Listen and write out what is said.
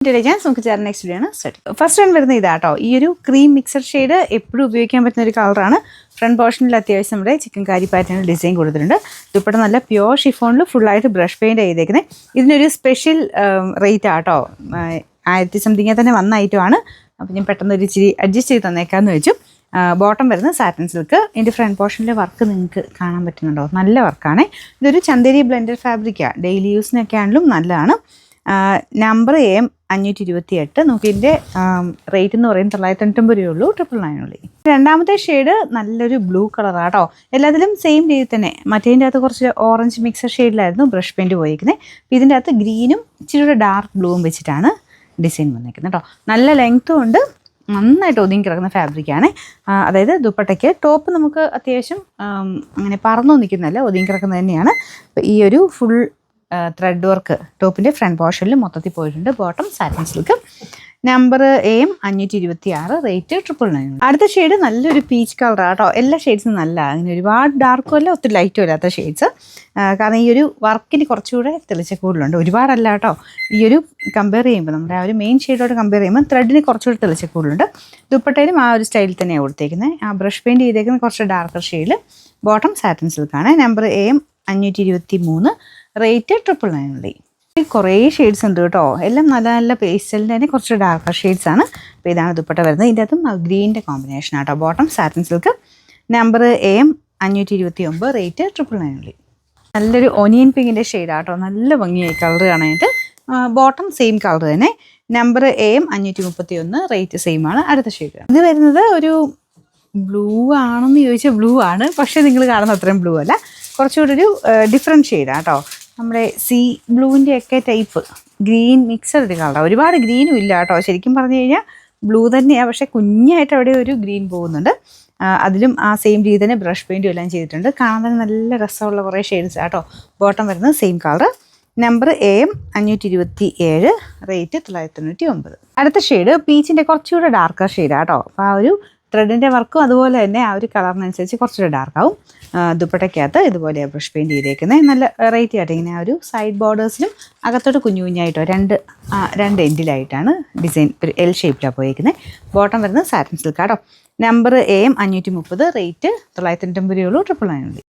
Intelligence നമുക്ക് ചേർന്ന next video ആണ് സ്റ്റാർട്ട്. ഫസ്റ്റ് വൺ വരുന്നത് ഇതാട്ടോ. ഈ ഒരു ക്രീം മിക്സഡ് ഷെയ്ഡ് എപ്പോഴും ഉപയോഗിക്കാൻ പറ്റുന്ന ഒരു കളറാണ്. ഫ്രണ്ട് പോർഷനിൽ അത്യാവശ്യം നമ്മുടെ ചിക്കൻ കാരി പാറ്റേൺ ഡിസൈൻ കൊടുത്തിട്ടുണ്ട്. ദുപ്പട്ട നല്ല പ്യോർ ഷിഫോണിൽ ഫുള്ളായിട്ട് ബ്രഷ് പെയിൻറ് ചെയ്തേക്കുന്നത്. ഇതിനൊരു സ്പെഷ്യൽ റേറ്റ് ആട്ടോ. 1000 സംതിങ് തന്നെ വന്ന ഐറ്റമാണ്. അപ്പോൾ ഞാൻ പെട്ടെന്ന് ഒരു ഇച്ചിരി അഡ്ജസ്റ്റ് ചെയ്ത് തന്നേക്കാമെന്ന് വെച്ചു. ബോട്ടം വരുന്നത് സാറ്റൻ സിൽക്ക്. ഇതിൻ്റെ ഫ്രണ്ട് പോർഷനിലെ വർക്ക് നിങ്ങൾക്ക് കാണാൻ പറ്റുന്നുണ്ടോ? നല്ല വർക്കാണ്. ഇതൊരു ചന്ദേരി ബ്ലെൻഡഡ് ഫാബ്രിക്കാണ്. ഡെയിലി യൂസിനൊക്കെ ആണെങ്കിലും നല്ലതാണ്. Number AM 528. നമുക്ക് ഇതിൻ്റെ റേറ്റ് എന്ന് പറയുന്നത് 990 രൂപയുള്ളൂ. 999 രണ്ടാമത്തെ ഷെയ്ഡ് നല്ലൊരു ബ്ലൂ കളറാട്ടോ. എല്ലാത്തിലും സെയിം രീതി തന്നെ. മറ്റേതിൻ്റെ അകത്ത് കുറച്ച് ഓറഞ്ച് മിക്സഡ് ഷെയ്ഡിലായിരുന്നു ബ്രഷ് പെയിൻറ്റ് പോയിരിക്കുന്നത്. അപ്പോൾ ഇതിൻ്റെ അകത്ത് ഗ്രീനും ഇച്ചിരി ഡാർക്ക് ബ്ലൂവും വെച്ചിട്ടാണ് ഡിസൈൻ വന്നിരിക്കുന്നത് കേട്ടോ. നല്ല ലെങ്ത്തും ഉണ്ട്. നന്നായിട്ട് ഒതുങ്ങി കിടക്കുന്ന ഫാബ്രിക്കാണ്. അതായത് ദുപ്പട്ടയ്ക്ക് ടോപ്പ് നമുക്ക് അത്യാവശ്യം അങ്ങനെ പറന്നു നിൽക്കുന്നതല്ല, ഒതുങ്ങി കിടക്കുന്നത് തന്നെയാണ്. അപ്പോൾ ഈ ഒരു ഫുൾ ത്രെഡ് വർക്ക് ടോപ്പിൻ്റെ ഫ്രണ്ട് പോർഷനിൽ മൊത്തത്തിൽ പോയിട്ടുണ്ട്. Bottom satin silk. Number AM 526. Rate 999. അടുത്ത ഷെയ്ഡ് നല്ലൊരു പീച്ച് കളറാണ് കേട്ടോ. എല്ലാ ഷെയ്ഡ്സും നല്ല, അങ്ങനെ ഒരുപാട് ഡാർക്കും അല്ല ഒത്തിരി ലൈറ്റും അല്ലാത്ത ഷെയ്ഡ്സ്. കാരണം ഈ ഒരു വർക്കിന് കുറച്ചുകൂടെ തെളിച്ച കൂടുതലുണ്ട്. ഒരുപാടല്ല കേട്ടോ. ഈ ഒരു കമ്പയർ ചെയ്യുമ്പോൾ നമ്മുടെ ആ ഒരു മെയിൻ ഷെയ്ഡോട് കമ്പയർ ചെയ്യുമ്പോൾ ത്രെഡിന് കുറച്ചുകൂടി തെളിച്ച കൂടുതലുണ്ട്. ദുപ്പട്ടയിലും ആ ഒരു സ്റ്റൈലിൽ തന്നെയാണ് കൊടുത്തേക്കുന്നത്. ആ ബ്രഷ് പെയിൻറ്റ് ചെയ്തേക്കുന്നത് കുറച്ച് ഡാർക്കർ ഷെയ്ഡിൽ. ബോട്ടം സാറ്റിൻ സിൽക്കാണ്. Number AM 523. റേറ്റ് 999. കുറേ ഷെയ്ഡ്സ് ഉണ്ട് കേട്ടോ. എല്ലാം നല്ല നല്ല പേസ്റ്റലിൻ്റെ തന്നെ കുറച്ച് ഡാർക്കർ ഷെയ്ഡ്സ് ആണ്. അപ്പോൾ ഇതാണ് ദുപ്പട്ട വരുന്നത്. ഇതിൻ്റെ അകത്തും ഗ്രീനിൻ്റെ കോമ്പിനേഷൻ ആട്ടോ. Bottom satin silk. Number AM 529. Rate 999. നല്ലൊരു ഒനിയൻ പിങ്കിൻ്റെ ഷെയ്ഡാട്ടോ. നല്ല ഭംഗിയായി കളർ കാണാനായിട്ട്. ബോട്ടം സെയിം കളർ തന്നെ. Number AM 531. റേറ്റ് സെയിം ആണ്. അടുത്ത ഷെയ്ഡ് ഇത് വരുന്നത് ഒരു ബ്ലൂ ആണെന്ന് ചോദിച്ചാൽ ബ്ലൂ ആണ്. പക്ഷേ നിങ്ങൾ കാണുന്ന അത്രയും ബ്ലൂ അല്ല, കുറച്ചുകൂടി ഒരു ഡിഫറെൻറ്റ് ഷെയ്ഡാണ് കേട്ടോ. നമ്മുടെ സീ ബ്ലൂവിൻ്റെ ഒക്കെ ടൈപ്പ് ഗ്രീൻ മിക്സഡ് ഒരു കളറാണ്. ഒരുപാട് ഗ്രീനും ഇല്ല കേട്ടോ. ശരിക്കും പറഞ്ഞു കഴിഞ്ഞാൽ ബ്ലൂ തന്നെയാണ്, പക്ഷേ കുഞ്ഞായിട്ട് അവിടെ ഒരു ഗ്രീൻ പോകുന്നുണ്ട്. അതിലും ആ സെയിം രീതി തന്നെ ബ്രഷ് പെയിൻറ്റും എല്ലാം ചെയ്തിട്ടുണ്ട്. കാണാൻ നല്ല രസമുള്ള കുറേ ഷെയ്ഡ്സ് ആട്ടോ. ബോട്ടം വരുന്നത് same colour. Number AM 527. Rate 999. അടുത്ത ഷെയ്ഡ് പീച്ചിൻ്റെ കുറച്ചുകൂടെ ഡാർക്കർ ഷെയ്ഡാണ് കേട്ടോ. അപ്പോൾ ആ ഒരു ത്രെഡിൻ്റെ വർക്കും അതുപോലെ തന്നെ ആ ഒരു കളറിനനുസരിച്ച് കുറച്ചുകൂടെ ഡാർക്കാവും. ദുപ്പട്ടയ്ക്കകത്ത് ഇതുപോലെ ബ്രഷ് പെയിൻറ്റ് ചെയ്തേക്കുന്നത്. നല്ല വെറൈറ്റി ആയിട്ട് ഇങ്ങനെ ആ ഒരു സൈഡ് ബോർഡേഴ്സിലും അകത്തോട്ട് കുഞ്ഞു കുഞ്ഞായിട്ടോ രണ്ട് എൻഡിലായിട്ടാണ് ഡിസൈൻ ഒരു L ഷേപ്പിലാണ് പോയിരിക്കുന്നത്. ബോട്ടം വരുന്നത് സാറ്റിൻ സിൽക്കാട്ടോ. Number AM 530. റേറ്റ് 990 രൂപയുള്ളൂ. 999.